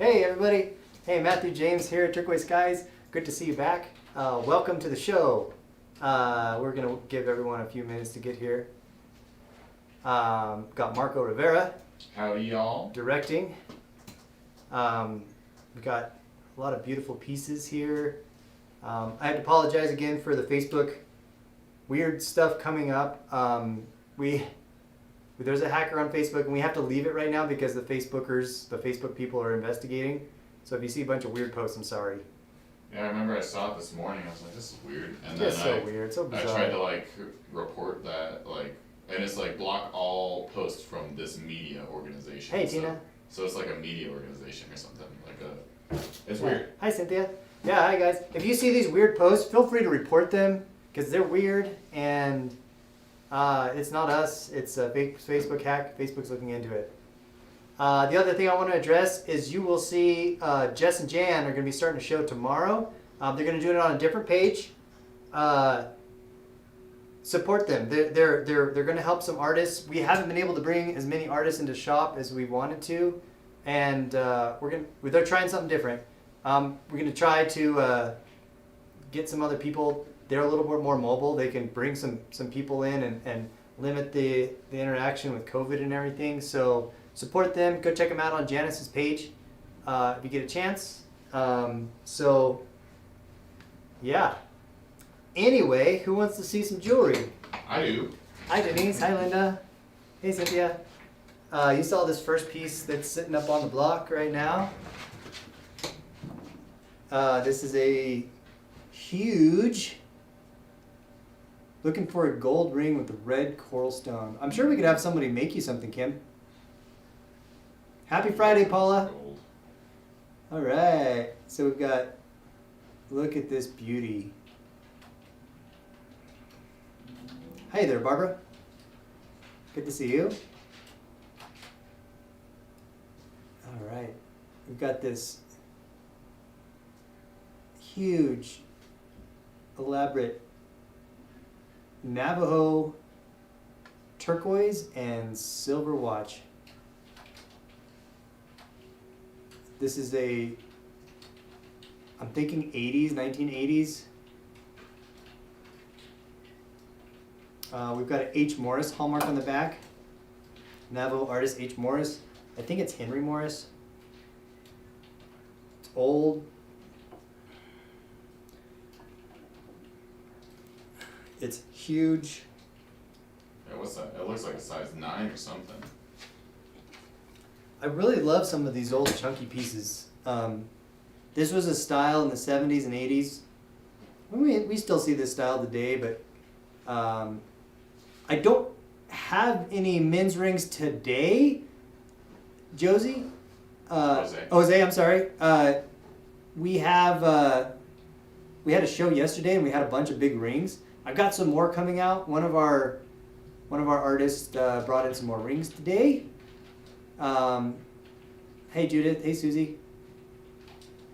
Hey everybody! Hey, Matthew James here at TSkies. Good to see you back. Welcome to the show. We're going to give everyone a few minutes to get here. Got Marco Rivera. Howdy, y'all. Directing. We've got a lot of beautiful pieces here. I have to apologize again for the Facebook weird stuff coming up. There's a hacker on Facebook, and we have to leave it right now because the Facebook people are investigating. So if you see a bunch of weird posts, I'm sorry. Yeah, I remember I saw it this morning. I was like, this is weird. And It's so weird, so bizarre. I tried to report that, and it's block all posts from this media organization. Hey, Tina. So it's like a media organization or something. It's weird. Hi, Cynthia. Yeah, hi guys. If you see these weird posts, feel free to report them because they're weird and it's not us. It's a Facebook hack. Facebook's looking into it. The other thing I want to address is you will see Jess and Jan are going to be starting a show tomorrow. They're going to do it on a different page. Support them. They're going to help some artists. We haven't been able to bring as many artists into shop as we wanted to, and they're trying something different. We're going to try to get some other people. They're a little bit more mobile. They can bring some people in and limit the interaction with COVID and everything. So support them. Go check them out on Janice's page if you get a chance. Yeah. Anyway, who wants to see some jewelry? I do. Hi, Denise. Hi, Linda. Hey, Cynthia. You saw this first piece that's sitting up on the block right now. This is a huge... Looking for a gold ring with a red coral stone. I'm sure we could have somebody make you something, Kim. Happy Friday, Paula. Gold. All right. So we've got, look at this beauty. Hey there, Barbara. Good to see you. All right. We've got this huge, elaborate Navajo turquoise and silver watch. This is I'm thinking 1980s. We've got an H. Morris hallmark on the back. Navajo artist H. Morris. I think it's Henry Morris. It's old. It's huge. Yeah, what's that? It looks like a size 9 or something. I really love some of these old chunky pieces. This was a style in the 70s and 80s. We still see this style today, but I don't have any men's rings today. Josie? Jose, I'm sorry. We had a show yesterday and we had a bunch of big rings. I've got some more coming out. One of our artists brought in some more rings today. Hey Judith, hey Susie.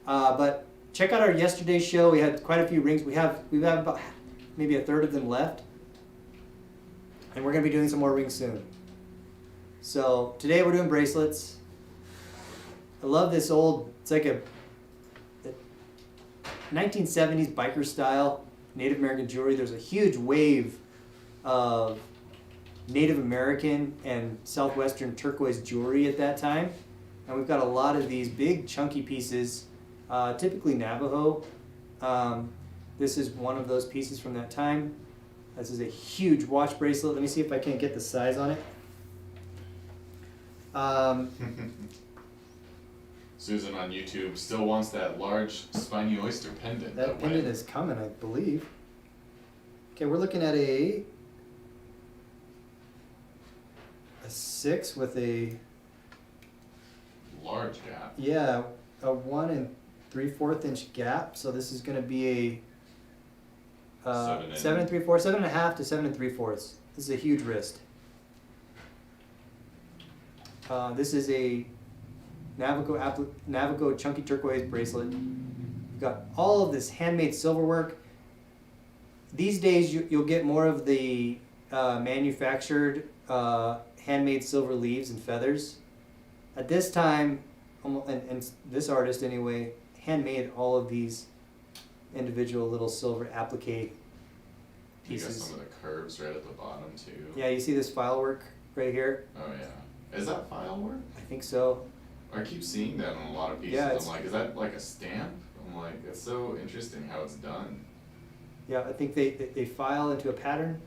But check out our yesterday's show. We had quite a few rings. We have about maybe a third of them left, and we're gonna be doing some more rings soon. So today we're doing bracelets. I love this old. It's like a 1970s biker style Native American jewelry. There's a huge wave of Native American and Southwestern turquoise jewelry at that time. And we've got a lot of these big chunky pieces, typically Navajo. This is one of those pieces from that time. This is a huge watch bracelet. Let me see if I can get the size on it. Susan on YouTube still wants that large spiny oyster pendant. That pendant is coming, I believe. Okay, we're looking at a 6 with a large gap. Yeah, a 1 3/4 inch gap. So this is going to be a 7 3/4, 7.5 to 7 3/4. This is a huge wrist. This is a Navajo chunky turquoise bracelet. We've got all of this handmade silver work. These days you'll get more of the manufactured handmade silver leaves and feathers. At this time, and this artist anyway, handmade all of these individual little silver applique You got pieces. some of the curves right at the bottom too. Yeah, you see this file work right here? Oh yeah. Is that file work? I think so. I keep seeing that on a lot of pieces. Yeah, I'm like, is that like a stamp? I'm like, it's so interesting how it's done. Yeah, I think they file into a pattern.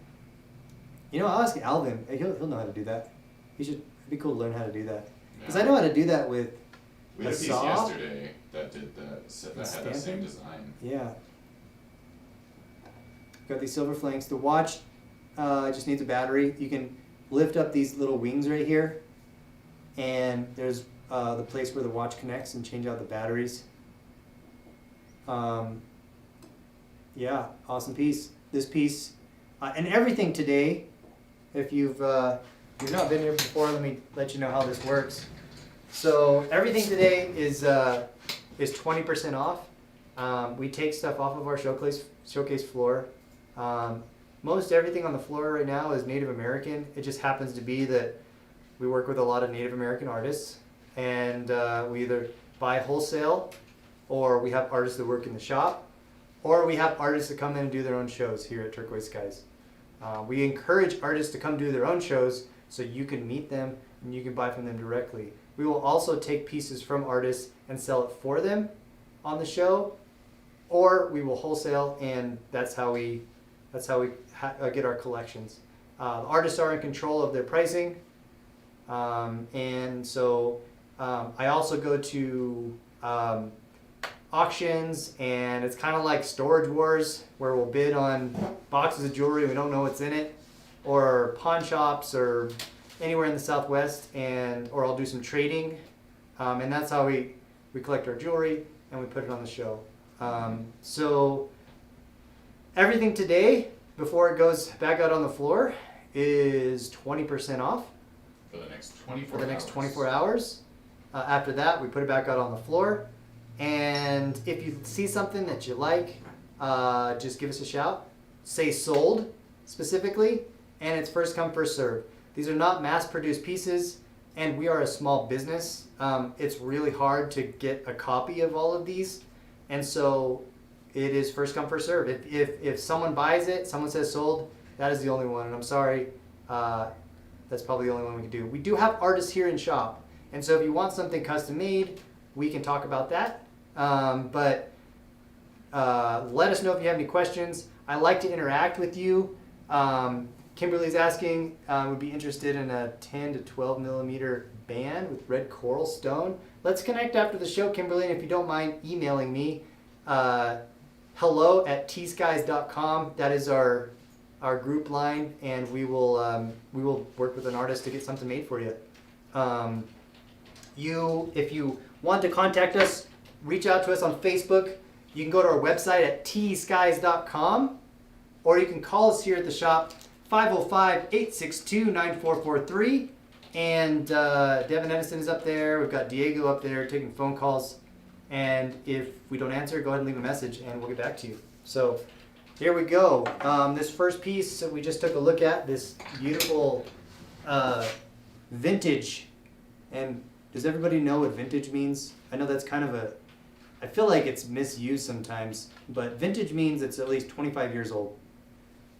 You know, I'll ask Alvin. He'll know how to do that. It'd be cool to learn how to do that. Because I know how to do that with We had a a piece saw. yesterday that did that, that had Stamping? the same design. Yeah. Got these silver flanks. The watch just needs a battery. You can lift up these little wings right here, and there's the place where the watch connects and change out the batteries. Yeah, awesome piece. This piece and everything today. If you've not been here before, let me let you know how this works. So everything today is 20% off. We take stuff off of our showcase floor. Most everything on the floor right now is Native American. It just happens to be that we work with a lot of Native American artists, and we either buy wholesale, or we have artists that work in the shop, or we have artists that come in and do their own shows here at TSkies. We encourage artists to come do their own shows so you can meet them and you can buy from them directly. We will also take pieces from artists and sell it for them on the show, or we will wholesale, and that's how we get our collections. The artists are in control of their pricing, and so I also go to auctions, and it's kind of like Storage Wars, where we'll bid on boxes of jewelry we don't know what's in it, or pawn shops, or anywhere in the Southwest, or I'll do some trading, and that's how we collect our jewelry and we put it on the show. So everything today, before it goes back out on the floor, is 20% off For the next 24 for the next hours. 24 hours. After that, we put it back out on the floor. And if you see something that you like, just give us a shout. Say sold specifically, and it's first come, first serve. These are not mass-produced pieces, and we are a small business. It's really hard to get a copy of all of these, and so it is first come, first serve. If someone buys it, someone says sold, that is the only one, and I'm sorry, that's probably the only one we can do. We do have artists here in shop, and so if you want something custom made, we can talk about that. But let us know if you have any questions. I like to interact with you. Kimberly's asking, would be interested in a 10 to 12 millimeter band with red coral stone. Let's connect after the show, Kimberly, and if you don't mind emailing me, hello@tskies.com. That is our group line, and we will work with an artist to get something made for you. If you want to contact us, reach out to us on Facebook. You can go to our website at TSkies.com, or you can call us here at the shop, 505-862-9443. And Devin Edison is up there. We've got Diego up there taking phone calls. And if we don't answer, go ahead and leave a message, and we'll get back to you. So here we go. This first piece that we just took a look at, this beautiful vintage. And does everybody know what vintage means? I know that's kind of I feel like it's misused sometimes, but vintage means it's at least 25 years old.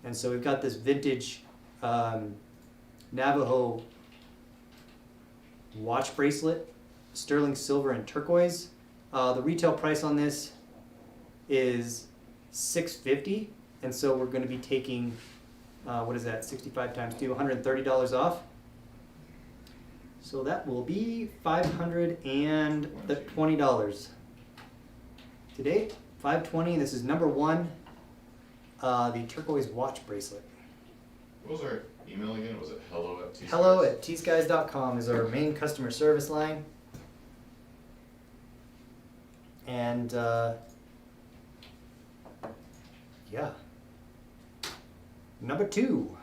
And so we've got this vintage Navajo watch bracelet, sterling silver and turquoise. The retail price on this is $650, and so we're going to be taking, what is that, 65 times 2, $130 off. So that will be $520. Today, $520, and this is number 1, the turquoise watch bracelet. What was our email again? Was it hello@tskies? Hello@tskies.com is our main customer service line. And yeah. Number 2.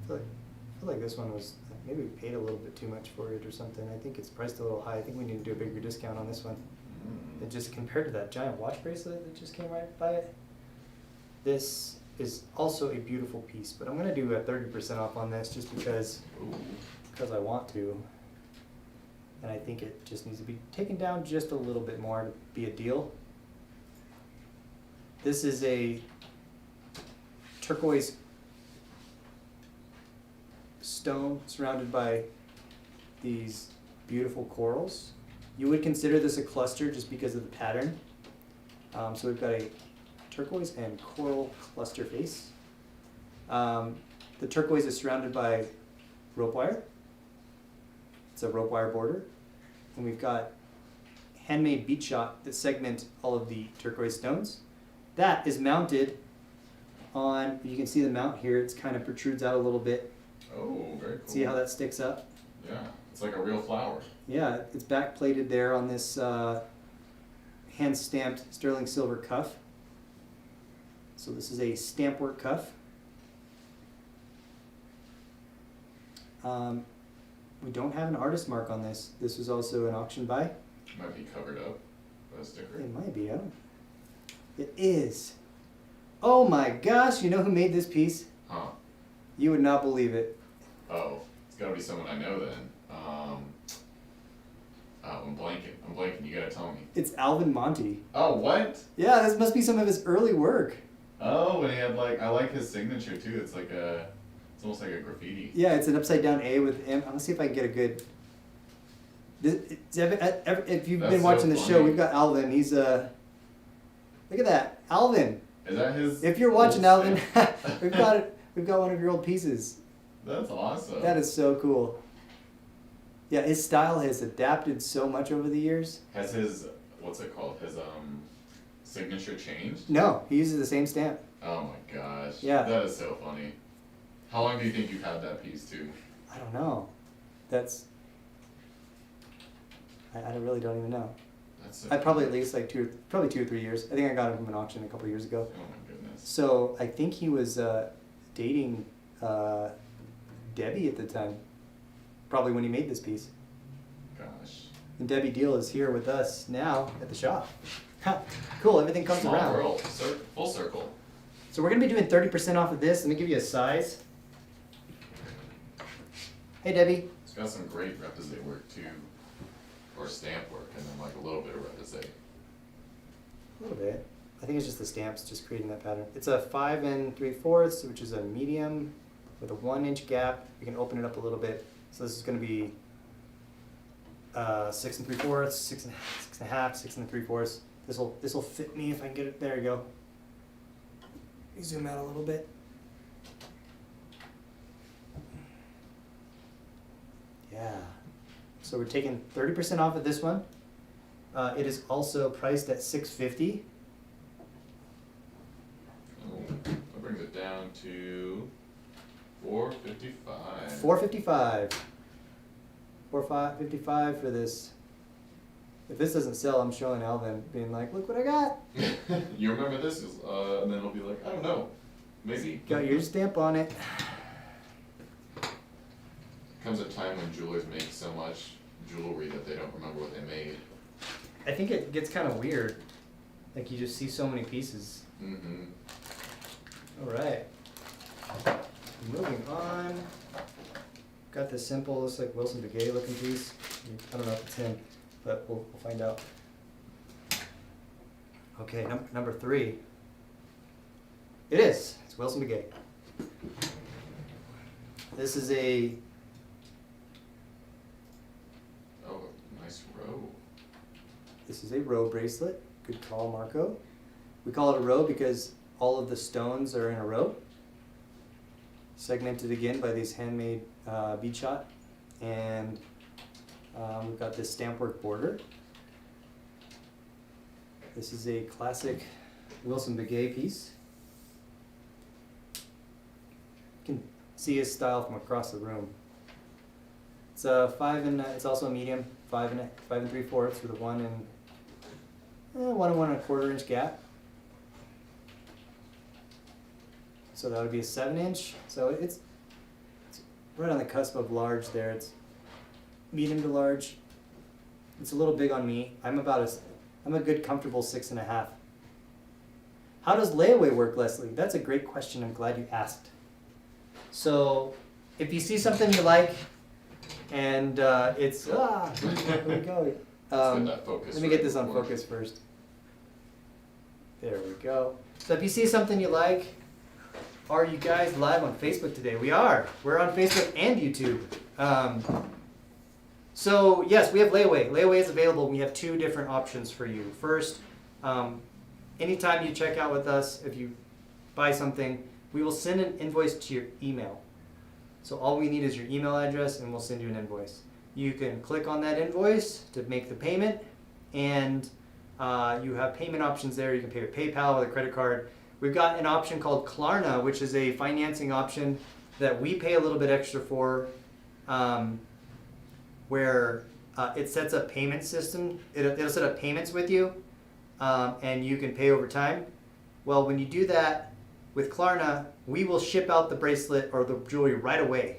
I feel like this one was, maybe we paid a little bit too much for it or something. I think it's priced a little high. I think we need to do a bigger discount on this one. It just compared to that giant watch bracelet that just came right by it. This is also a beautiful piece, but I'm gonna do a 30% off on this just because I want to. And I think it just needs to be taken down just a little bit more to be a deal. This is a turquoise stone surrounded by these beautiful corals. You would consider this a cluster just because of the pattern. So we've got a turquoise and coral cluster face. The turquoise is surrounded by rope wire. It's a rope wire border. And we've got handmade bead shot that segment all of the turquoise stones. That is mounted on, you can see the mount here, it's kind of protrudes out a little bit. Oh, very cool. See how that sticks up? Yeah, it's like a real flower. Yeah, it's back plated there on this hand stamped sterling silver cuff. So this is a stamp work cuff. We don't have an artist mark on this. This was also an auction buy. Might be covered up by a sticker. It might be, I don't. It is. Oh my gosh, you know who made this piece? Huh. You would not believe it. Oh, it's gotta be someone I know then. I'm blanking, you gotta tell me. It's Alvin Monty. Oh, what? Yeah, this must be some of his early work. Oh, and he had like, I like his signature too. It's like it's almost like a graffiti. Yeah, it's an upside down A with M. I'm gonna see if I can get a good. If you've That's been watching so the show, funny. we've got Alvin. He's look at that, Alvin. Is that his? If you're watching old Alvin, stamp? we've got it. We've got one of your old pieces. That's awesome. That is so cool. Yeah, his style has adapted so much over the years. Has his, what's it called? His signature changed? No, he uses the same stamp. Oh my gosh. Yeah. That is so funny. How long do you think you've had that piece too? I don't know. That's. I really don't even know. That's so I probably at least like 2 or 3 years. I think I got him from an auction a couple years ago. Oh my goodness. So I think he was dating Debbie at the time, probably when he made this piece. Gosh. And Debbie Deal is here with us now at the shop. Cool, everything comes Small around. world. Full circle. So we're gonna be doing 30% off of this. Let me give you a size. Hey Debbie. It's got some great represent work too, or stamp work, and then like a little bit of represent. A little bit. I think it's just the stamps, just creating that pattern. It's a 5 3/4, which is a medium with a 1-inch gap. You can open it up a little bit. So this is going to be 6 3/4, 6 1/2, 6 3/4. This will fit me if I can get it. There you go. Let me zoom out a little bit. Yeah. So we're taking 30% off of this one. It is also priced at $650. Oh, that brings it down to $455. $455. $455 for this. If this doesn't sell, I'm showing Alvin, being like, "Look what I got." You remember this? And then he'll be like, I don't know, maybe. Got your stamp on it. Comes a time when jewelers make so much jewelry that they don't remember what they made. I think it gets kind of weird. Like you just see so many pieces. Mm-hmm. All right. Moving on. Got this simple, looks like Wilson Begay looking piece. I don't know if it's him, but we'll find out. Okay, number 3. It is. It's Wilson Begay. This is a. Oh, nice row. This is a row bracelet. Good call, Marco. We call it a row because all of the stones are in a row. Segmented again by these handmade bead shot. And we've got this stamp work border. This is a classic Wilson Begay piece. You can see his style from across the room. It's a 5 and it's also a medium, 5 3/4 with a 1 and 1 1/4 inch gap. So that would be a 7-inch. So it's right on the cusp of large there. It's medium to large. It's a little big on me. I'm a good comfortable 6 1/2. How does layaway work, Leslie? That's a great question. I'm glad you asked. So if you see something you like, And it's, where we go? Let's get that focus Let me get right this on before. focus first. There we go. So if you see something you like, are you guys live on Facebook today? We are. We're on Facebook and YouTube. So yes, we have layaway. Layaway is available. We have two different options for you. First, anytime you check out with us, if you buy something, we will send an invoice to your email. So all we need is your email address and we'll send you an invoice. You can click on that invoice to make the payment, and you have payment options there. You can pay with PayPal, with a credit card. We've got an option called Klarna, which is a financing option that we pay a little bit extra for, where it sets up payment system. It'll set up payments with you, and you can pay over time. Well, when you do that with Klarna, we will ship out the bracelet or the jewelry right away.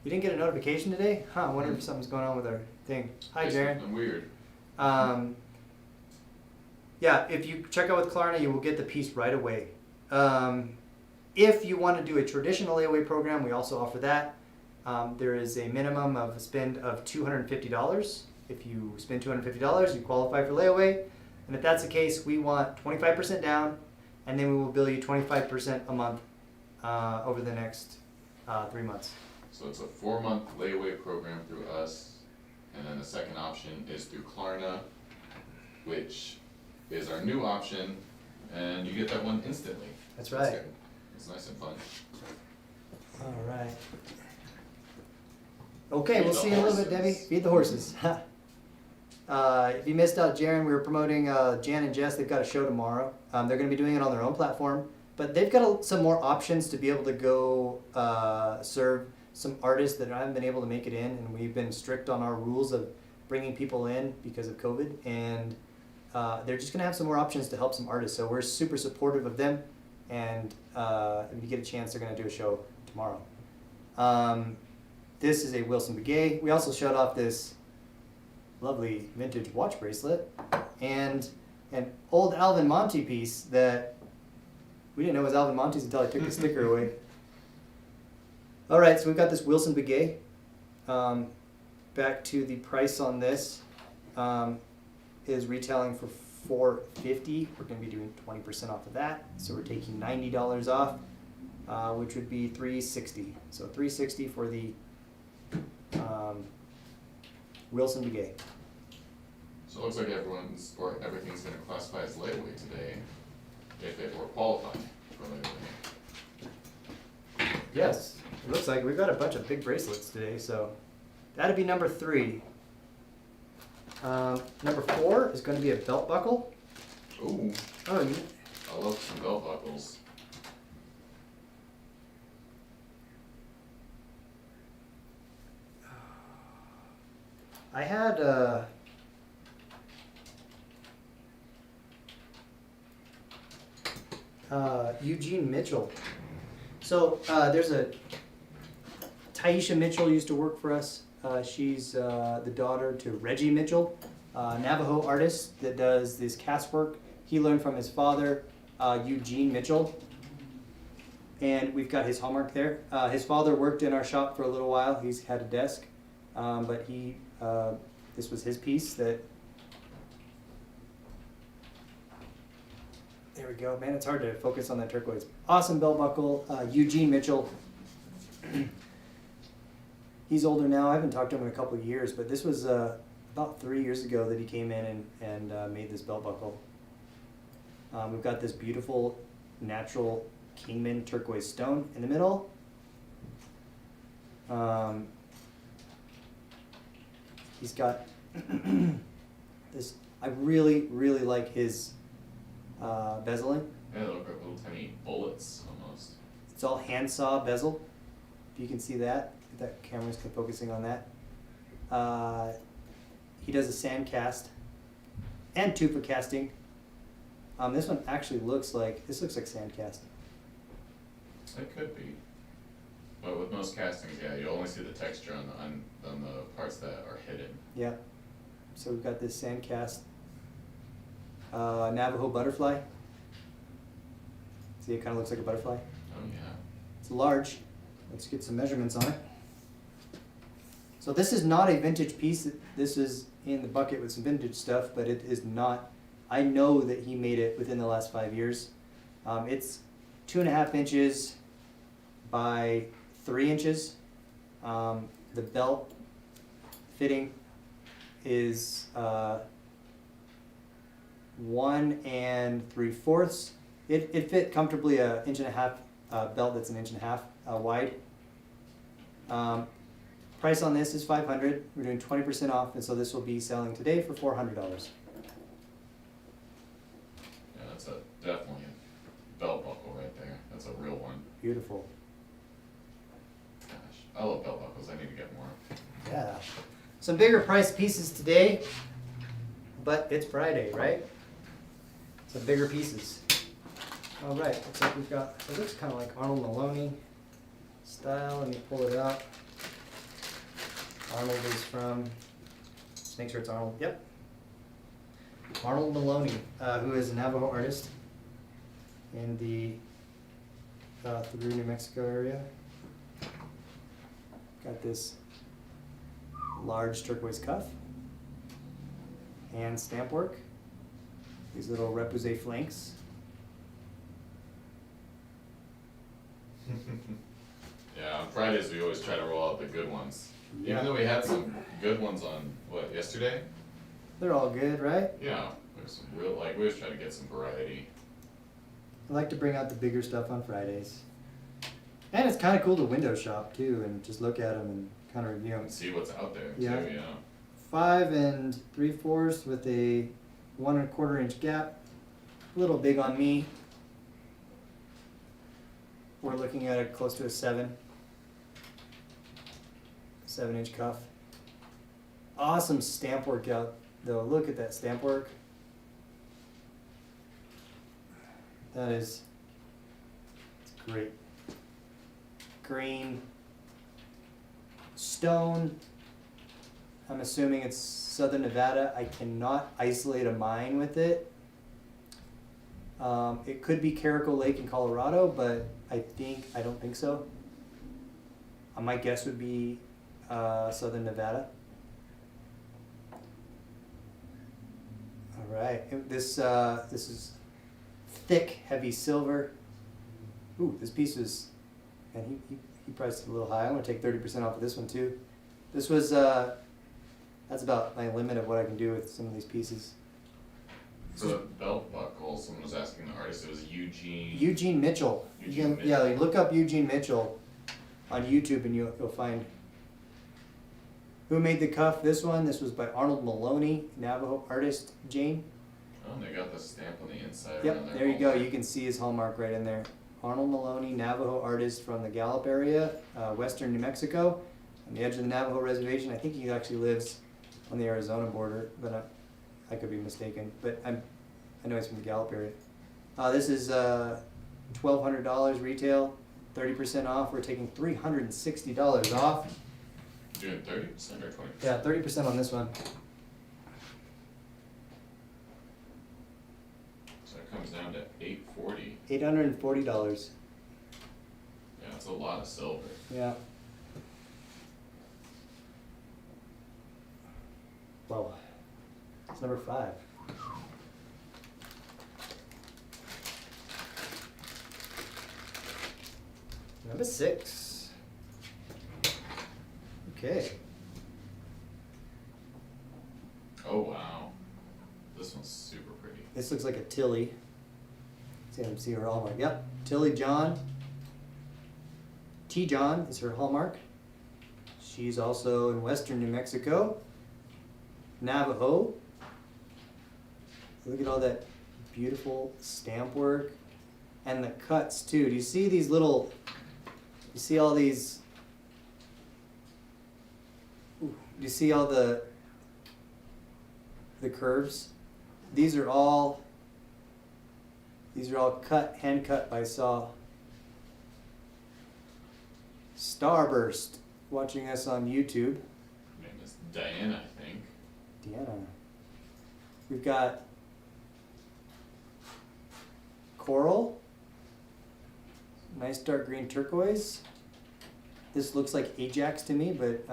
You didn't get a notification today? Huh, I wonder if something's going on with our thing. Hi, It's Jaren. something weird. Yeah, if you check out with Klarna, you will get the piece right away. If you want to do a traditional layaway program, we also offer that. There is a minimum of a spend of $250. If you spend $250, you qualify for layaway. And if that's the case, we want 25% down, and then we will bill you 25% a month over the next 3 months. So it's a 4-month layaway program through us, and then the second option is through Klarna, which is our new option, and you get that one instantly. That's right. good. It's nice and fun. All right. Okay, Feed we'll the see you in a little bit, horses. Debbie. Feed the horses. If you missed out, Jaren, we were promoting Jan and Jess. They've got a show tomorrow. They're going to be doing it on their own platform, but they've got some more options to be able to go serve some artists that haven't been able to make it in, and we've been strict on our rules of bringing people in because of COVID, and they're just going to have some more options to help some artists. So we're super supportive of them, and if you get a chance, they're going to do a show tomorrow. This is a Wilson Begay. We also showed off this lovely vintage watch bracelet and an old Alvin Monty piece that we didn't know was Alvin Monty's until I took the sticker away. All right, so we've got this Wilson Begay. Back to the price on this is retailing for $450. We're going to be doing 20% off of that, so we're taking $90 off, which would be $360. So $360 for the Wilson Begay. So it looks like everything's gonna classify as layaway today, if it were qualified for layaway. Yes, it looks like we've got a bunch of big bracelets today, so that'd be number 3. Number 4 is going to be a belt buckle. Ooh, Oh, I love some belt buckles. I had Eugene Mitchell. So there's a Taisha Mitchell used to work for us. She's the daughter to Reggie Mitchell, Navajo artist that does this cast work. He learned from his father, Eugene Mitchell. And we've got his hallmark there. His father worked in our shop for a little while. He's had a desk, but this was his piece that. There we go, man. It's hard to focus on that turquoise. Awesome belt buckle, Eugene Mitchell. He's older now. I haven't talked to him in a couple of years, but this was about 3 years ago that he came in and made this belt buckle. We've got this beautiful natural Kingman turquoise stone in the middle. He's got this. I really, really like his bezeling. Yeah, they look like little tiny bullets almost. It's all handsaw bezel. If you can see that, if that camera's focusing on that. He does a sand cast and tufa casting. This one actually looks like sand cast. It could be. But with most castings, yeah, you only see the texture on the parts that are hidden. Yeah. So we've got this sand cast Navajo butterfly. See, it kind of looks like a butterfly. Oh yeah. It's large. Let's get some measurements on it. So this is not a vintage piece. This is in the bucket with some vintage stuff, but it is not. I know that he made it within the last 5 years. It's 2.5 inches by 3 inches. The belt fitting is 1 3/4. It fit comfortably a 1.5 inch belt that's 1.5 inches wide. Price on this is $500. We're doing 20% off, and so this will be selling today for $400. Yeah, that's definitely a belt buckle right there. That's a real one. Beautiful. Gosh, I love belt buckles. I need to get more. Yeah. Some bigger price pieces today, but it's Friday, right? Some bigger pieces. All right, looks like we've got, it looks kind of like Arnold Maloney style. Let me pull it up. Arnold is from, just make sure it's Arnold, yep. Arnold Maloney, who is a Navajo artist in the through New Mexico area. Got this large turquoise cuff and stamp work. These little repoussé flanks. Yeah, on Fridays we always try to roll out the good ones. Yeah. Even though we had some good ones on, what, yesterday? They're all good, right? Yeah, there's some real, like, we always try to get some variety. I like to bring out the bigger stuff on Fridays. And it's kind of cool to window shop too and just look at them and kind of review them. And see what's out there Yeah. too, yeah. 5 3/4 with a 1 1/4 inch gap. A little big on me. We're looking at it close to a 7-inch cuff. Awesome stamp work out though. Look at that stamp work. That is, it's great. Green stone. I'm assuming it's Southern Nevada. I cannot isolate a mine with it. It could be Caracal Lake in Colorado, but I don't think so. My guess would be Southern Nevada. All right, this is thick, heavy silver. Ooh, this piece was, and he priced it a little high. I'm gonna take 30% off of this one too. This was that's about my limit of what I can do with some of these pieces. For the belt buckle, someone was asking the artist, it was Eugene. Eugene Mitchell. Yeah, you look up Eugene Mitchell on YouTube and you'll find who made the cuff. This was by Arnold Maloney, Navajo artist, Jane. Oh, and they got the stamp on the inside. Yep, around their there you go. hallmark. You can see his hallmark right in there. Arnold Maloney, Navajo artist from the Gallup area, western New Mexico, on the edge of the Navajo reservation. I think he actually lives on the Arizona border, but I could be mistaken. But I know he's from the Gallup area. This is $1,200 retail, 30% off. We're taking $360 off. Doing 30% or 20%? Yeah, 30% on this one. So it comes down to $840. $840. Yeah, it's a lot of silver. Yeah. Well, it's number 5. Number 6. Okay. Oh wow, this one's super pretty. This looks like a Tilly. See her hallmark. Yep. Tilly John. T. John is her hallmark. She's also in western New Mexico. Navajo. Look at all that beautiful stamp work. And the cuts too. Do you see these little, you see all these, do you see all the curves? These are all cut, hand cut by saw. Starburst, watching us on YouTube. Her name is Diana, I think. Deanna. We've got coral, nice dark green turquoise. This looks like Ajax to me, but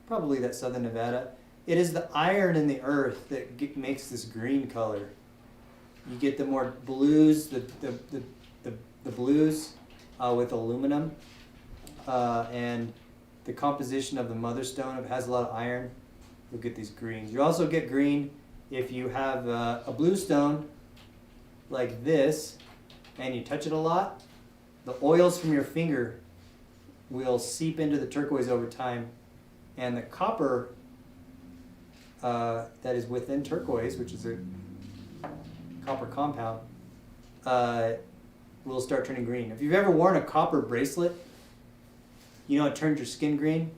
probably that southern Nevada. It is the iron in the earth that makes this green color. You get the more blues, the blues with aluminum, and the composition of the mother stone, it has a lot of iron. You'll get these greens. You also get green if you have a blue stone like this, and you touch it a lot. The oils from your finger will seep into the turquoise over time, and the copper that is within turquoise, which is a copper compound, will start turning green. If you've ever worn a copper bracelet, you know it turns your skin green.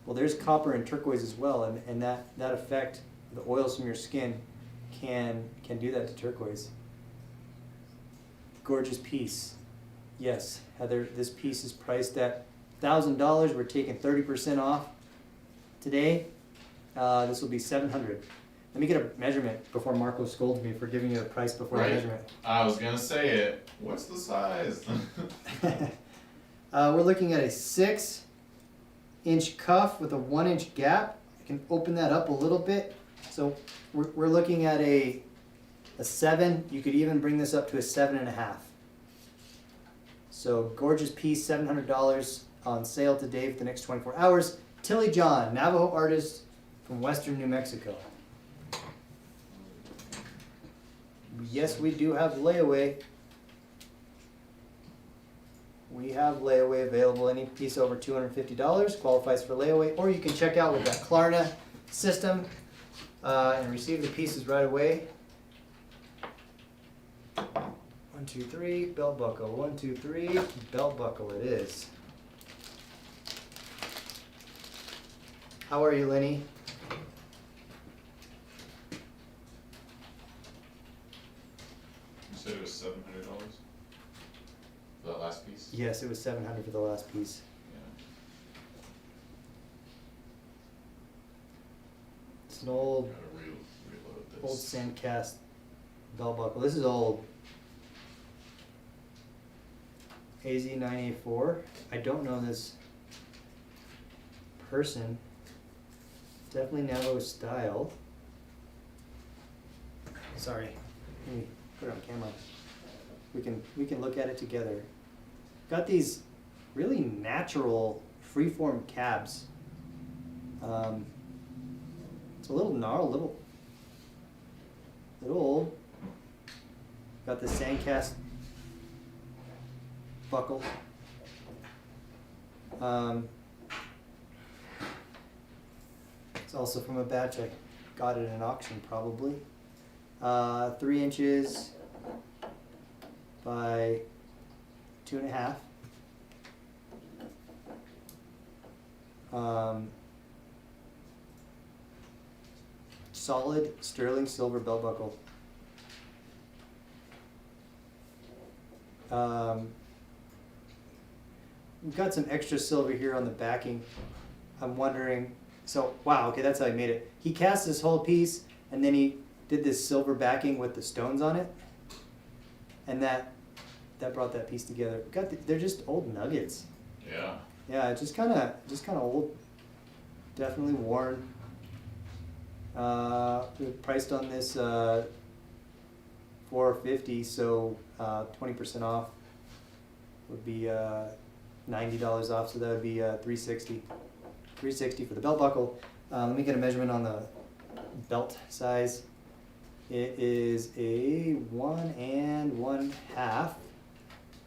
Well, there's copper in turquoise as well, and that effect, the oils from your skin, can do that to turquoise. Gorgeous piece. Yes, Heather, this piece is priced at $1,000. We're taking 30% off today. This will be $700. Let me get a measurement before Marco scolds me for giving you a price before the measurement. I was gonna say it. What's the size? We're looking at a 6-inch cuff with a 1-inch gap. I can open that up a little bit. So we're looking at a 7. You could even bring this up to a 7.5. So gorgeous piece, $700 on sale today for the next 24 hours. Tilly John, Navajo artist from western New Mexico. Yes, we do have layaway. We have layaway available. Any piece over $250 qualifies for layaway, or you can check out with that Klarna system and receive the pieces right away. 1, 2, 3, belt buckle. 1, 2, 3, belt buckle. It is. How are you, Lenny? You said it was $700 for that last piece? Yes, it was $700 for the last piece. Yeah. It's an old Gotta reload this. old sandcast belt buckle. This is old. AZ9A4. I don't know this person. Definitely Navajo style. Sorry. Let me put it on camera. We can look at it together. Got these really natural freeform cabs. It's a little gnarled, little old. Got the sandcast buckle. It's also from a batch I got at an auction, probably. 3 inches by 2.5. Solid sterling silver belt buckle. We've got some extra silver here on the backing. I'm wondering, so wow, okay, that's how he made it. He cast this whole piece and then he did this silver backing with the stones on it, and that brought that piece together. They're just old nuggets. Yeah. Yeah, just kind of old. Definitely worn. We priced on this $450, so 20% off would be $90 off, so that would be $360. $360 for the belt buckle. Let me get a measurement on the belt size. It is a 1 1/2.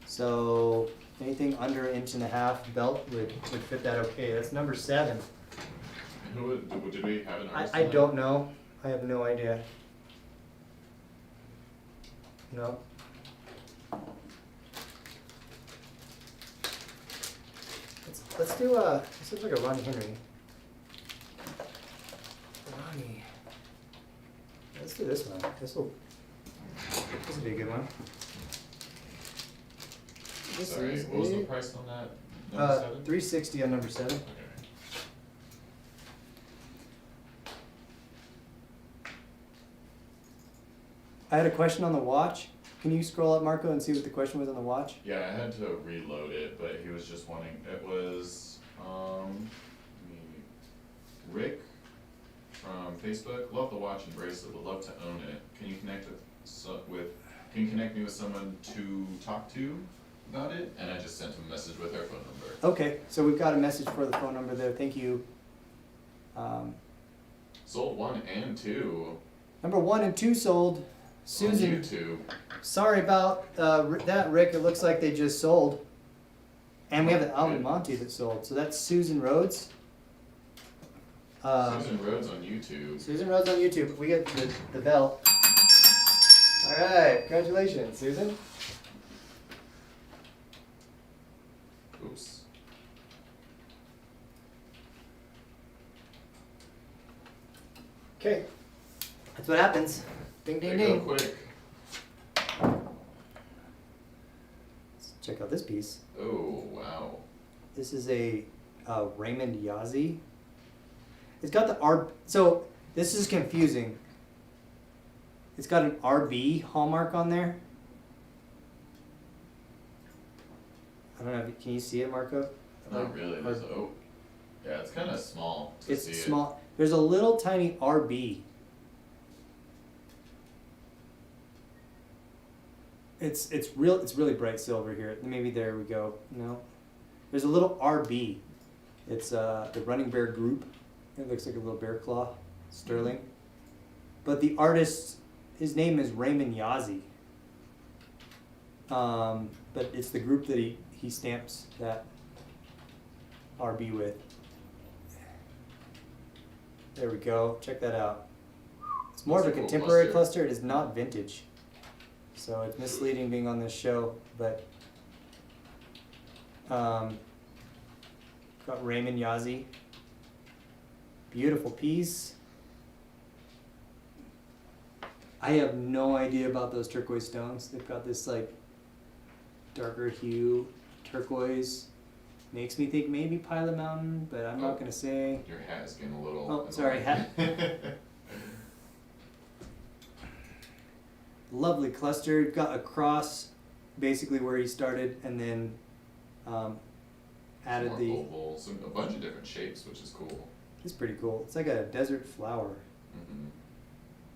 So anything under 1.5 inches belt would fit that okay. That's number 7. Did we have an artist? I don't know. I have no idea. No. Let's do this looks like a Ronnie Henry. Ronnie. Let's do this one. This will be a good one. This Sorry, is what was the price on that? Number 7? $360 on number 7. Okay. I had a question on the watch. Can you scroll up, Marco, and see what the question was on the watch? Yeah, I had to reload it, but he was just wanting, it was, let me Rick from Facebook, love the watch and bracelet, would love to own it. Can you connect can you connect me with someone to talk to about it? And I just sent him a message with our phone number. Okay, so we've got a message for the phone number there. Thank you. Sold 1 and 2 Number 1 and 2 sold. on Susan, YouTube. sorry about that, Rick. It looks like they just sold. And we have the Alvin Monte that sold. So that's Susan Rhodes. Susan Rhodes on YouTube. Susan Rhodes on YouTube. We get the bell. All right, congratulations, Susan. Oops. Okay, that's what happens. Ding, ding, They go ding. quick. Let's check out this piece. Oh, wow. This is a Raymond Yazzie. It's got the R. So this is confusing. It's got an RB hallmark on there. I don't know. Can you see it, Marco? Not really. There's yeah, it's kind of small to see It's small. There's a little tiny RB. It's really bright silver here. Maybe there we go. No, there's a little RB. It's the Running Bear Group. It looks like a little bear claw, sterling. But the artist, his name is Raymond Yazzie. But it's the group that he stamps that RB with. There we go. Check that out. It's more That's of a a cool contemporary cluster. cluster. It is not vintage. So it's misleading being on this show, but got Raymond Yazzie. Beautiful piece. I have no idea about those turquoise stones. They've got this like darker hue, turquoise. Makes me think maybe Pilot Mountain, but I'm not gonna say. Your hat is getting a little. Oh, sorry, hat. Lovely cluster. You've got a cross, basically where he started, and then added More the. oval, a bunch of different shapes, which is cool. It's pretty cool. It's like a desert flower. Mm-hmm.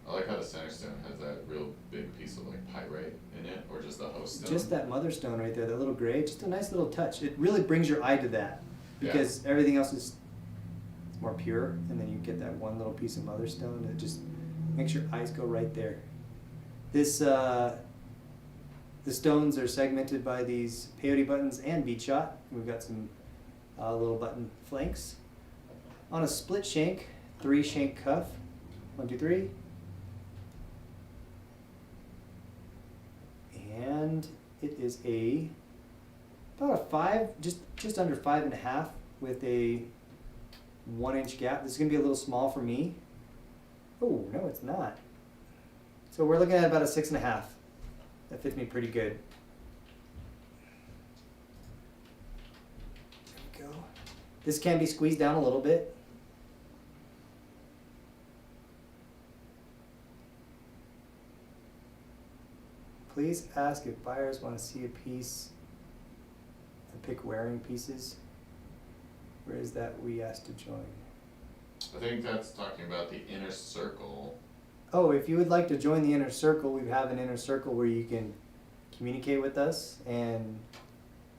I like how the center stone has that real big piece of like pyrite in it, or just the host stone. Just that mother stone right there, that little gray, just a nice little touch. It really brings your eye to that, because everything else is more pure, and then you get that one little piece of mother stone that just makes your eyes go right there. This the stones are segmented by these peyote buttons and bead shot. We've got some little button flanks on a split shank, 3 shank cuff. 1, 2, 3. And it is about a 5, just under 5.5 with a 1-inch gap. This is gonna be a little small for me. Oh, no, it's not. So we're looking at about a 6.5. That fits me pretty good. There we go. This can be squeezed down a little bit. Please ask if buyers want to see a piece and pick wearing pieces. Where is that we asked to join? I think that's talking about the inner circle. Oh, if you would like to join the inner circle, we have an inner circle where you can communicate with us. And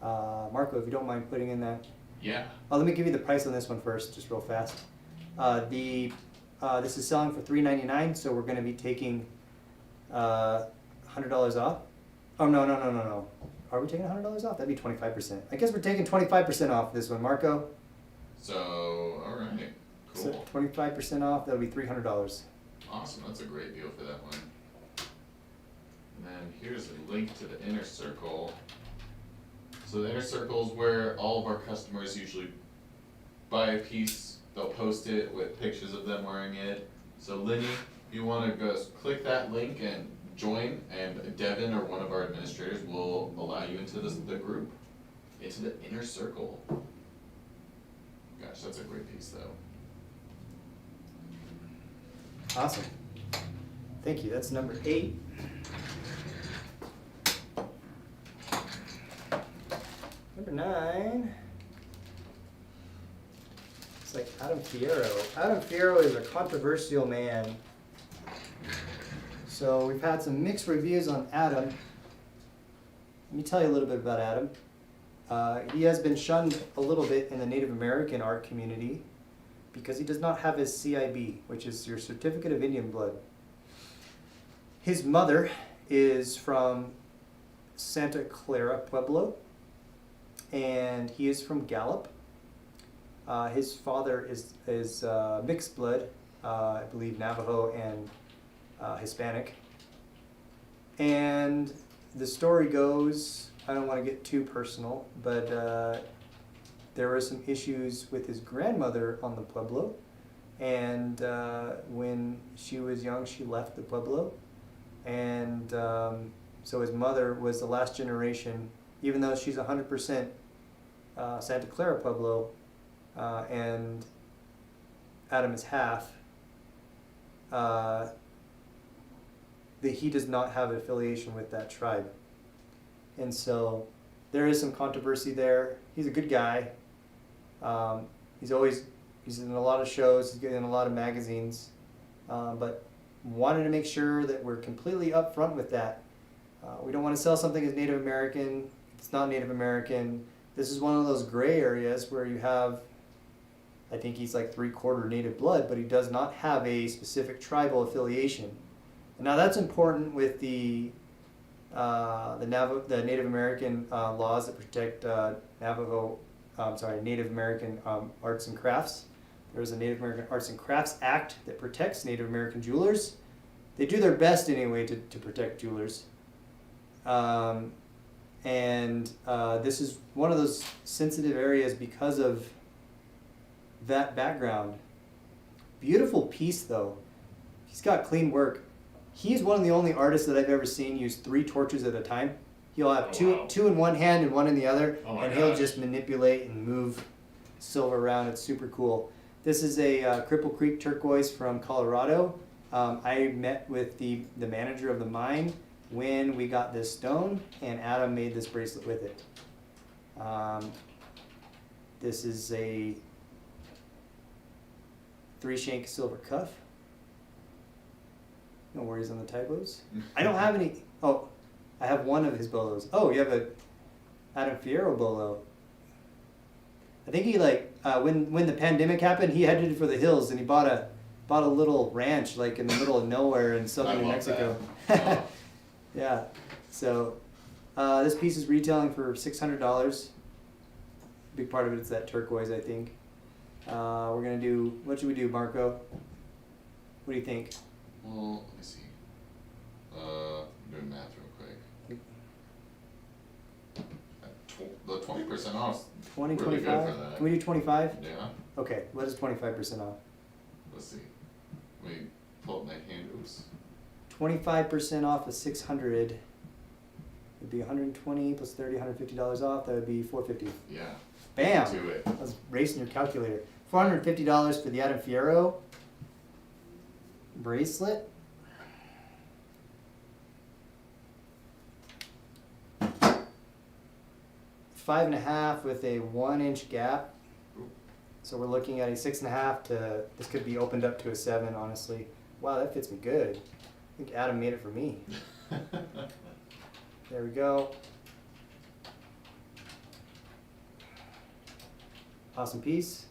Marco, if you don't mind putting in that. Yeah. Oh, let me give you the price on this one first, just real fast. This is selling for $3.99, so we're going to be taking $100 off. Oh, no. Are we taking $100 off? That'd be 25%. I guess we're taking 25% off this one, Marco. So, alright, cool. So 25% off, that'll be $300. Awesome, that's a great deal for that one. And then here's a link to the inner circle. So the inner circle is where all of our customers usually buy a piece, they'll post it with pictures of them wearing it. So Linny, if you wanna go click that link and join, and Devin or one of our administrators will allow you into the group, into the inner circle. Gosh, that's a great piece though. Awesome. Thank you. That's number 8. Number 9. It's like Adam Fierro. Adam Fierro is a controversial man. So we've had some mixed reviews on Adam. Let me tell you a little bit about Adam. He has been shunned a little bit in the Native American art community because he does not have his CIB, which is your Certificate of Indian Blood. His mother is from Santa Clara Pueblo, and he is from Gallup. His father is mixed blood, I believe Navajo and Hispanic. And the story goes, I don't want to get too personal, but there were some issues with his grandmother on the Pueblo. And when she was young, she left the Pueblo. And so his mother was the last generation, even though she's 100% Santa Clara Pueblo, and Adam is half, he does not have an affiliation with that tribe. And so there is some controversy there. He's a good guy. He's in a lot of shows, he's in a lot of magazines, but wanted to make sure that we're completely upfront with that. We don't want to sell something as Native American. It's not Native American. This is one of those gray areas where you have, I think he's like 3/4 Native blood, but he does not have a specific tribal affiliation. And now that's important with the Native American laws that protect Native American arts and crafts. There's a Native American Arts and Crafts Act that protects Native American jewelers. They do their best anyway to protect jewelers. This is one of those sensitive areas because of that background. Beautiful piece though. He's got clean work. He's one of the only artists that I've ever seen use 3 torches at a time. He'll have two in one hand and one in the other, and he'll just manipulate and move silver around. It's super cool. This is a Cripple Creek turquoise from Colorado. I met with the manager of the mine when we got this stone, and Adam made this bracelet with it. This is a 3-shank silver cuff. No worries on the typos. I don't have any. Oh, I have one of his bolos. Oh, you have a Adam Fierro bolo. I think he when the pandemic happened, he headed for the hills and he bought a little ranch like in the middle of nowhere in southern New Mexico. Oh. Yeah. So this piece is retailing for $600. Big part of it is that turquoise, I think. We're gonna do. What should we do, Marco? What do you think? Well, let me see. I'm doing math real quick. The 20% off. 20, really 25? good for that. Can we do 25? Yeah. Okay, what is 25% off? Let's see. Let me pull up my hand. Oops. 25% off of 600 would be 120 plus 30, $150 off. That would be $450. Yeah. Bam! Do it. I was racing your calculator. $450 for the Adam Fierro bracelet. Five and a half with a 1-inch gap. So we're looking at a 6.5 to, this could be opened up to a 7, honestly. Wow, that fits me good. I think Adam made it for me. There we go. Awesome piece.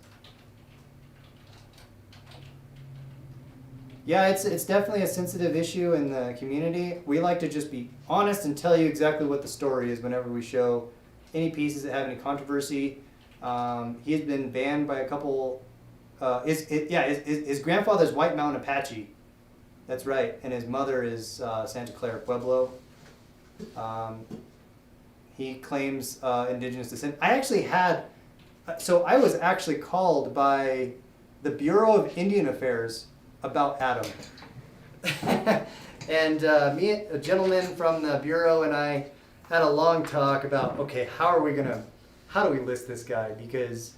Yeah, it's definitely a sensitive issue in the community. We like to just be honest and tell you exactly what the story is whenever we show any pieces that have any controversy. He has been banned by a couple. His grandfather's White Mountain Apache. That's right, and his mother is Santa Clara Pueblo. He claims indigenous descent. I actually had. So I was actually called by the Bureau of Indian Affairs about Adam. And me, a gentleman from the Bureau, and I had a long talk about, okay, how do we list this guy? Because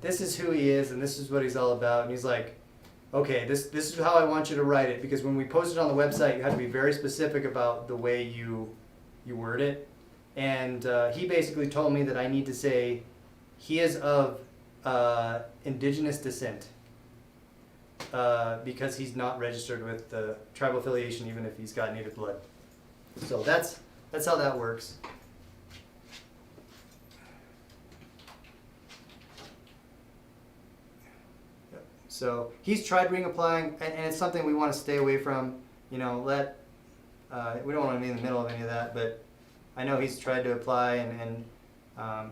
this is who he is and this is what he's all about. And he's like, okay, this is how I want you to write it, because when we post it on the website, you have to be very specific about the way you word it. And he basically told me that I need to say, he is of indigenous descent. Because he's not registered with the tribal affiliation, even if he's got native blood. So that's how that works. Yep. So he's tried ring applying, and it's something we want to stay away from. You know, we don't want to be in the middle of any of that. But I know he's tried to apply, and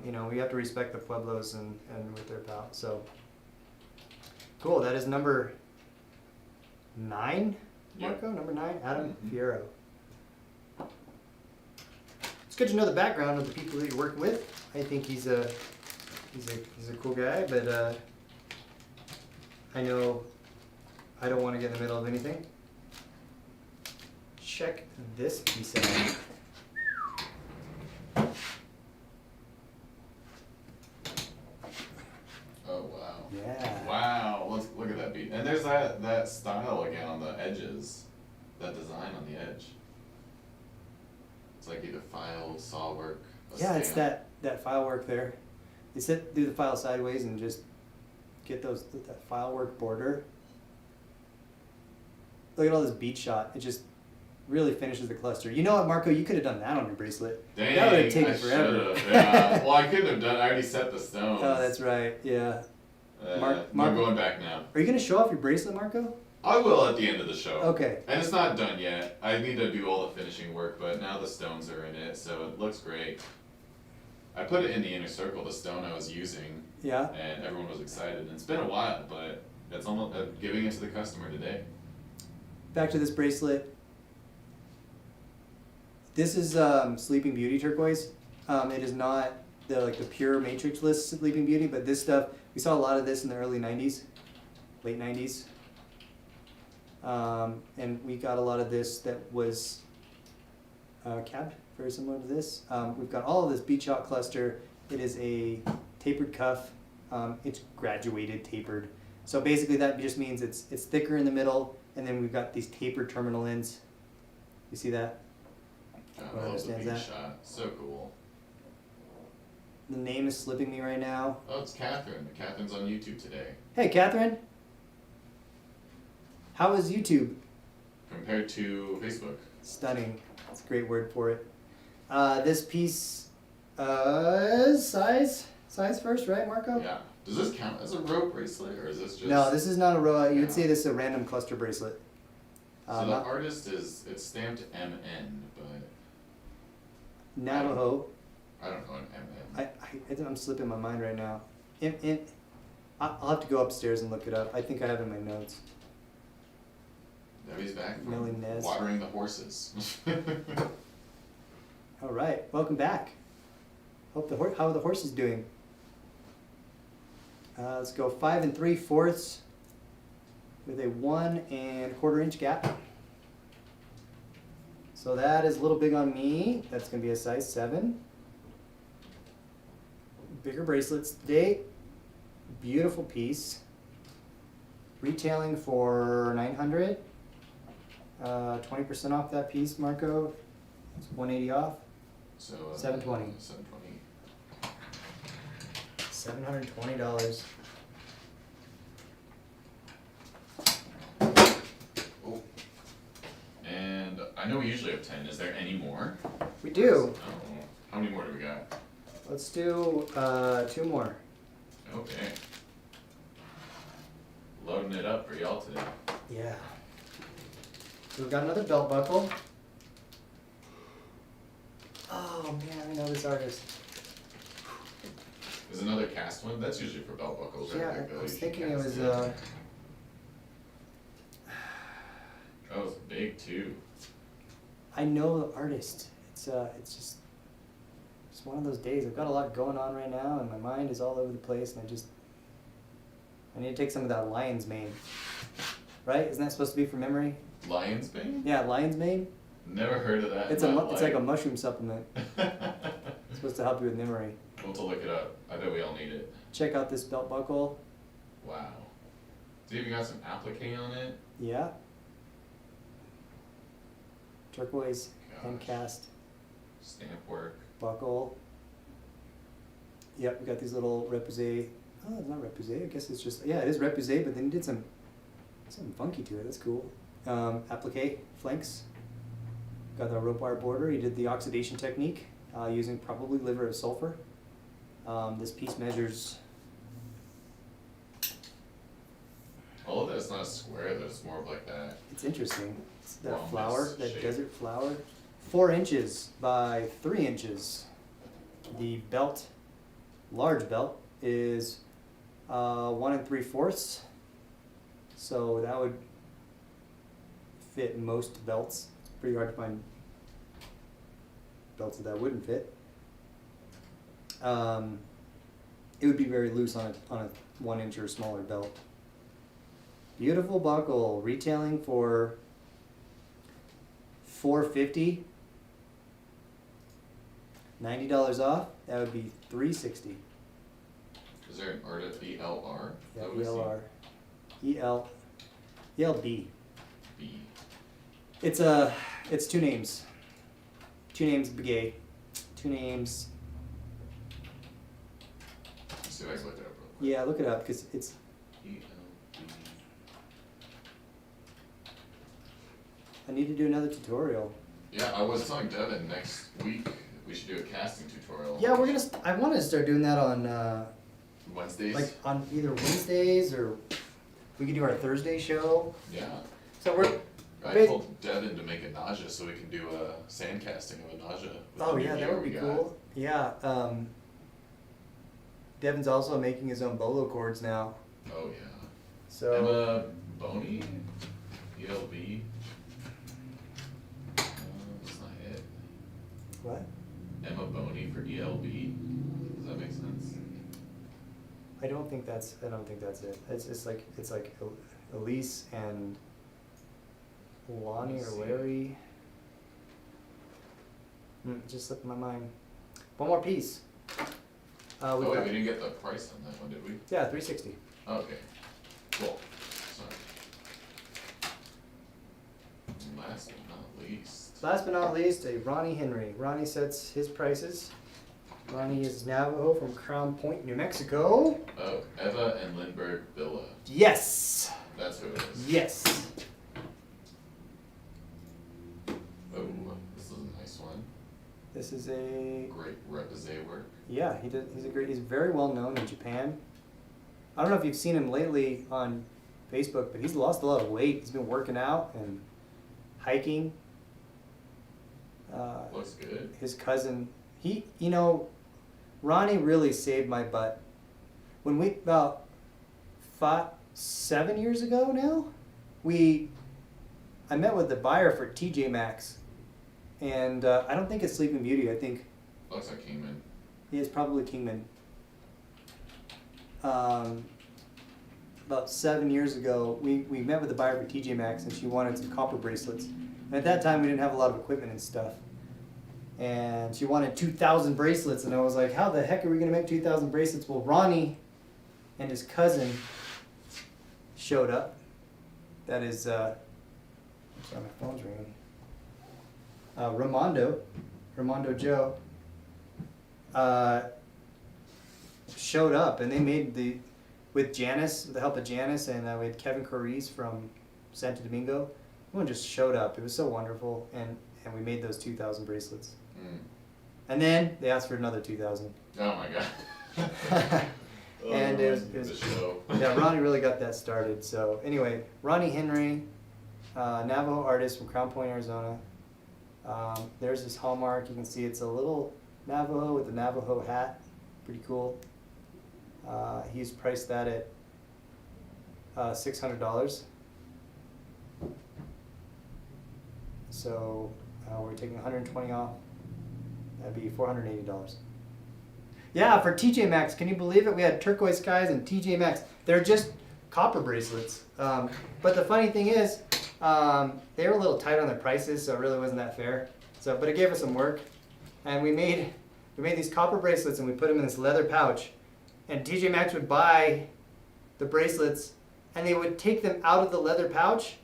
you know, we have to respect the pueblos and what they're about. So cool. That is number 9, Marco. Yep. Number 9, Adam Fierro. It's good to know the background of the people that you're working with. I think he's a cool guy, but I know I don't want to get in the middle of anything. Check this piece out. Oh wow. Yeah. Wow, look at that beat. And there's that style again on the edges. That design on the edge. It's like either file, saw work. Yeah, it's that file work there. You do the file sideways and just get that file work border. Look at all this bead shot. It just really finishes the cluster. You know what, Marco? You could have done that on your bracelet. Dang, that would have taken forever. Yeah. Well, I couldn't have done. I already set the stones. Oh, that's right. Yeah. I'm going back now. Are you gonna show off your bracelet, Marco? I will at the end of the show. Okay. And it's not done yet. I need to do all the finishing work, but now the stones are in it, so it looks great. I put it in the inner circle, the stone I was using. Yeah. And everyone was excited. And it's been a while, but it's almost giving it to the customer today. Back to this bracelet. This is Sleeping Beauty turquoise. It is not the pure matrix-less Sleeping Beauty, but this stuff, we saw a lot of this in the early 90s, late 90s. And we got a lot of this that was cabbed, very similar to this. We've got all of this bead shot cluster. It is a tapered cuff. It's graduated tapered. So basically that just means it's thicker in the middle, and then we've got these tapered terminal ends. You see that? I love the bead shot. So cool. The name is slipping me right now. Oh, it's Catherine. Catherine's on YouTube today. Hey, Catherine. How is YouTube? Compared to Facebook. Stunning. That's a great word for it. This piece is size first, right, Marco? Yeah. Does this count as a rope bracelet, or is this just... No, this is not a row. You would say this is a random cluster bracelet. So the artist it's stamped MN, but... Navajo. I don't know an MN. I'm slipping my mind right now. I'll have to go upstairs and look it up. I think I have it in my notes. Debbie's back from watering the horses. All right, welcome back. How are the horses doing? Let's go 5 3/4 with a 1 1/4 inch gap. So that is a little big on me. That's going to be a size 7. Bigger bracelets today. Beautiful piece. Retailing for $900. 20% off that piece, Marco. It's $180 off. So $720. $720. Oh. And I know we usually have 10. Is there any more? We do. Oh. How many more do we got? Let's do 2 more. Okay. Loading it up for y'all today. Yeah. So we've got another belt buckle. Oh man, I know this artist. There's another cast one. That's usually for belt buckles, right? Yeah, I was thinking it was. Oh, it's big too. I know the artist. It's just one of those days. I've got a lot going on right now, and my mind is all over the place, and I need to take some of that lion's mane. Right? Isn't that supposed to be for memory? Lion's mane? Yeah, lion's mane. Never heard of that. It's like a mushroom supplement. It's supposed to help you with memory. We'll have to look it up. I bet we all need it. Check out this belt buckle. Wow. It's even got some applique on it. Yeah. Turquoise hand Gosh. cast Stamp work. buckle. Yep, we got these little repoussé Oh, it's not repoussé. I guess it's just, yeah, it is repoussé, but then he did something funky to it. That's cool. Applique flanks. Got the rope wire border. He did the oxidation technique using probably liver of sulfur. This piece measures. All of that's not a square, though. It's more of like that. It's interesting. It's that Rhombus flower, that shape. desert flower. 4 inches by 3 inches. The belt, large belt, is 1 3/4. So that would fit most belts. It's pretty hard to find belts that wouldn't fit. It would be very loose on a 1 inch or smaller belt. Beautiful buckle, retailing for $450. $90 off. That would be $360. Is there an artist ELR? Yeah, That we see? ELR. ELB. B. It's 2 names. 2 names Begay. 2 names. Let's see if I can look it up real quick. Yeah, look it up because it's. ELB. I need to do another tutorial. Yeah, I was telling Devin next week we should do a casting tutorial. Yeah, we're gonna. I want to start doing that on Wednesdays. like on either Wednesdays or we could do our Thursday show. Yeah. So we're. I told Devin to make a nausea so we can do a sand casting of a nausea. with Oh the new yeah, that gear would be we got. cool. Yeah. Devin's also making his own bolo cords now. Oh yeah. So. Emma Boney, ELB. That's not it. What? Emma Boney for ELB. Does that make sense? I don't think that's it. It's like Elise and Lonnie Let's or see. Larry. It just slipped my mind. One more piece. Oh We've wait, got- we didn't get the price on that one, did we? yeah, $360. Okay. Cool. Sorry. Last but not least. Last but not least, a Ronnie Henry. Ronnie sets his prices. Ronnie is Navajo from Crown Point, New Mexico. Oh, Eva and Lindbergh Villa. Yes. That's who it is. Yes. Oh, this is a nice one. This is a Great repoussé work. yeah. He's very well known in Japan. I don't know if you've seen him lately on Facebook, but he's lost a lot of weight. He's been working out and hiking. Looks good. His cousin, Ronnie really saved my butt. When we about 7 years ago now, I met with the buyer for TJ Maxx, and I don't think it's Sleeping Beauty. I think Looks like Kingman. it's probably Kingman. About 7 years ago, we met with the buyer for TJ Maxx, and she wanted some copper bracelets. And at that time, we didn't have a lot of equipment and stuff. And she wanted 2,000 bracelets, and I was like, how the heck are we going to make 2,000 bracelets? Well, Ronnie and his cousin showed up. That is, sorry, my phone's ringing. Ramondo Joe, showed up, and they made with Janice, with the help of Janice, and we had Kevin Coriz from Santo Domingo. Everyone just showed up. It was so wonderful, and we made those 2,000 bracelets. Mm. And then they asked for another 2,000. Oh my god. And it was the show. yeah, Ronnie really got that started. So anyway, Ronnie Henry, Navajo artist from Crown Point, Arizona. There's this hallmark. You can see it's a little Navajo with a Navajo hat. Pretty cool. He's priced that at $600. So we're taking 120 off. That'd be $480. Yeah, for TJ Maxx, can you believe it? We had turquoise skies and TJ Maxx. They're just copper bracelets. But the funny thing is, they were a little tight on their prices, so it really wasn't that fair. But it gave us some work, and we made these copper bracelets, and we put them in this leather pouch. And TJ Maxx would buy the bracelets, and they would take them out of the leather pouch,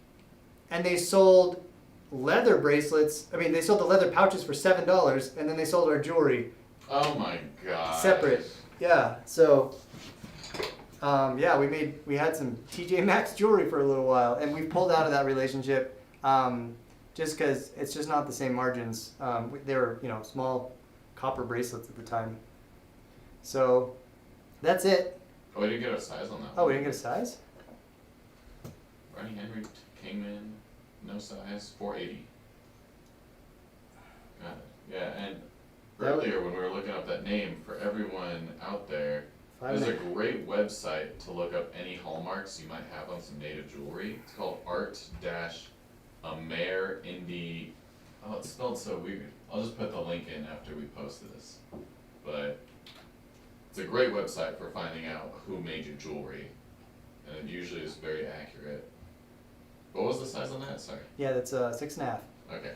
and they sold leather bracelets. I mean, they sold the leather pouches for $7, and then they sold our jewelry Oh my god. separate. Yeah. So Yeah, we had some TJ Maxx jewelry for a little while, and we've pulled out of that relationship just because it's just not the same margins. They were, small copper bracelets at the time. So that's it. Oh, we didn't get a size on that Oh, one. we didn't get a size? Ronnie Henry Kingman, no size, 480. Got it. Yeah, and That was- earlier when we were looking up that name, for everyone out there, Five there's a and a- great website to look up any hallmarks you might have on some native jewelry. It's called art-amerindie. Oh, it's spelled so weird. I'll just put the link in after we post this. But it's a great website for finding out who made your jewelry. And it usually is very accurate. What was the size on that? Sorry. Yeah, that's 6.5. Okay.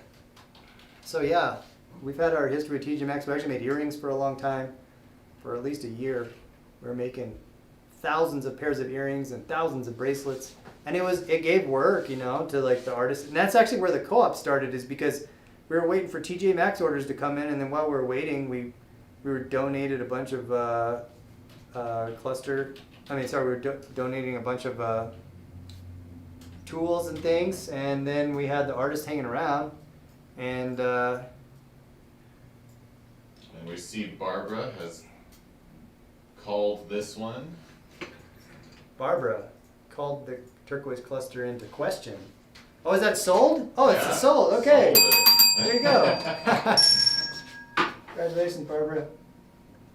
So yeah, we've had our history with TJ Maxx. We actually made earrings for a long time, for at least a year. We were making thousands of pairs of earrings and thousands of bracelets, and it gave work, to like the artists. And that's actually where the co-op started, is because we were waiting for TJ Maxx orders to come in, and then while we were waiting, we were donated a bunch of donating a bunch of tools and things, and then we had the artists hanging around, and And we see Barbara has called this one. Barbara called the turquoise cluster into question. Oh, is that sold? Oh, it's Yeah, sold. Okay, sold it. there you go. Congratulations, Barbara.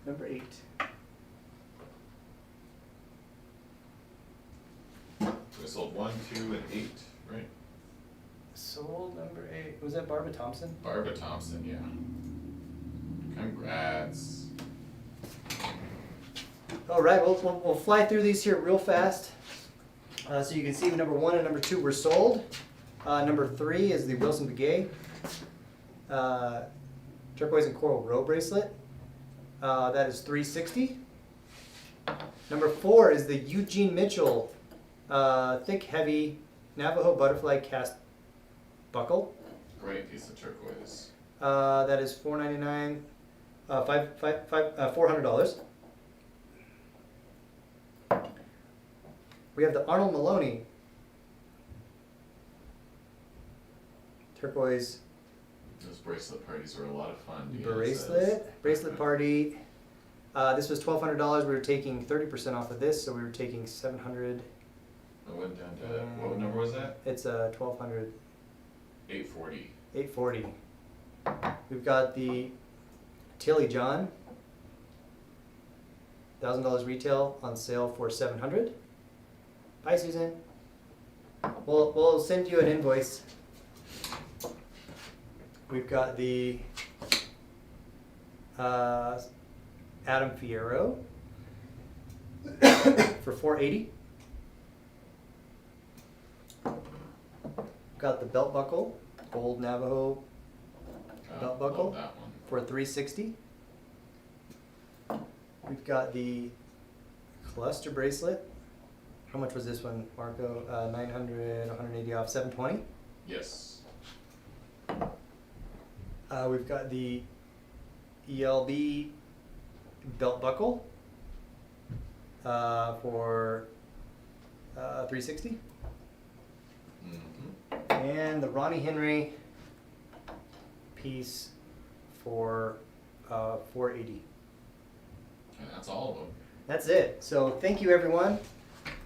Number 8. We sold 1, 2, and 8, right? Sold number 8. Was that Barbara Thompson? Barbara Thompson, yeah. Congrats. All right, we'll fly through these here real fast. So you can see number 1 and number 2 were sold. Number 3 is the Wilson Begay turquoise and coral row bracelet. That is $360. Number 4 is the Eugene Mitchell thick, heavy Navajo butterfly cast buckle. Great piece of turquoise. That is $499. $400. We have the Arnold Maloney turquoise Those bracelet parties were a lot of fun. Deanna says. bracelet party. This was $1,200. We were taking 30% off of this, so we were taking $700. I went down to, what number was that? It's $1,200. 840. $840. We've got the Tilly John, $1,000 retail, on sale for $700. Bye, Susan. We'll send you an invoice. We've got the Adam Fierro for $480. Got the belt buckle, gold Navajo belt buckle Love that one. for $360. We've got the cluster bracelet. How much was this one, Marco? 900, 180 off, $720. Yes. We've got the ELB belt buckle for $360. Mm-hmm. And the Ronnie Henry piece for $480. And that's all of them. That's it. So thank you, everyone.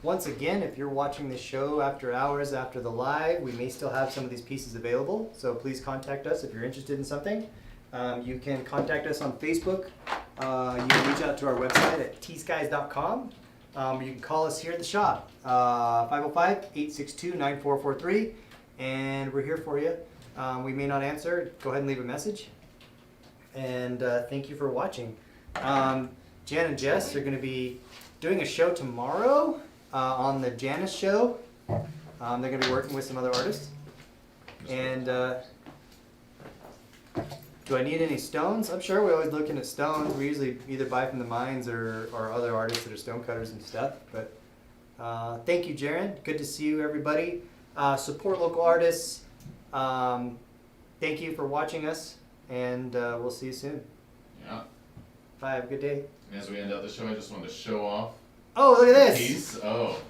Once again, if you're watching this show after hours after the live, we may still have some of these pieces available. So please contact us if you're interested in something. You can contact us on Facebook. You can reach out to our website at TSkies.com. You can call us here at the shop, 505-862-9443, and we're here for you. We may not answer. Go ahead and leave a message. And thank you for watching. Jan and Jess are going to be doing a show tomorrow on the Janice show. They're going to be working with some other artists. And do I need any stones? I'm sure we're always looking at stones. We usually either buy from the mines or other artists that are stone cutters and stuff. But thank you, Jaron. Good to see you, everybody. Support local artists. Thank you for watching us, and we'll see you soon. Yeah. Bye. Have a good day. And as we end out the show, I just wanted to show off Oh, look at this! piece. Oh,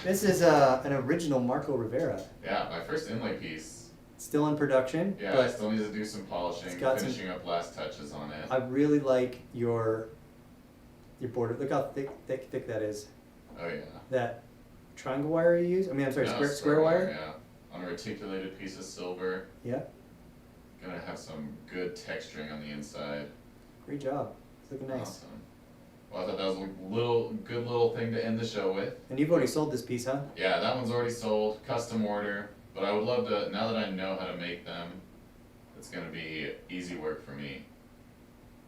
This is an original Marco Rivera. yeah, my first inlay piece. Still in production, Yeah, I but still need to do some polishing, it's got finishing up last touches on it. I really like your border. Look how thick that is. Oh yeah. That triangle wire you use? I mean, I'm sorry, No, square wire? Yeah, on a reticulated piece of silver. Yeah, Gonna have some good texturing on the inside. great job. It's looking nice. Awesome. Well, I thought that was a good little thing to end the show with. And you've already sold this piece, huh? Yeah, that one's already sold, custom order. But I would love to, now that I know how to make them, it's gonna be easy work for me.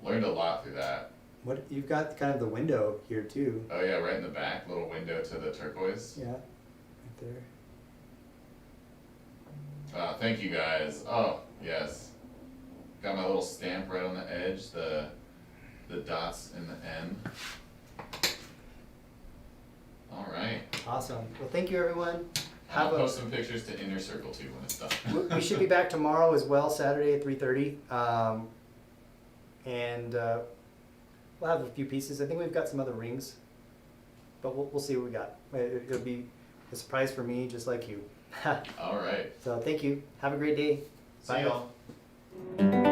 Learned a lot through that. What you've got kind of the window here too. Oh yeah, right in the back, little window to the turquoise. Yeah, right there. Thank you guys. Oh, yes. Got my little stamp right on the edge, the dots in the end. Alright. Awesome. Well, thank you, everyone. I'll post some pictures to Inner Circle too when it's done. We should be back tomorrow as well, Saturday at 3:30. And we'll have a few pieces. I think we've got some other rings, but we'll see what we got. It'll be a surprise for me, just like you. Alright. So thank you. Have a great day. See Bye. y'all.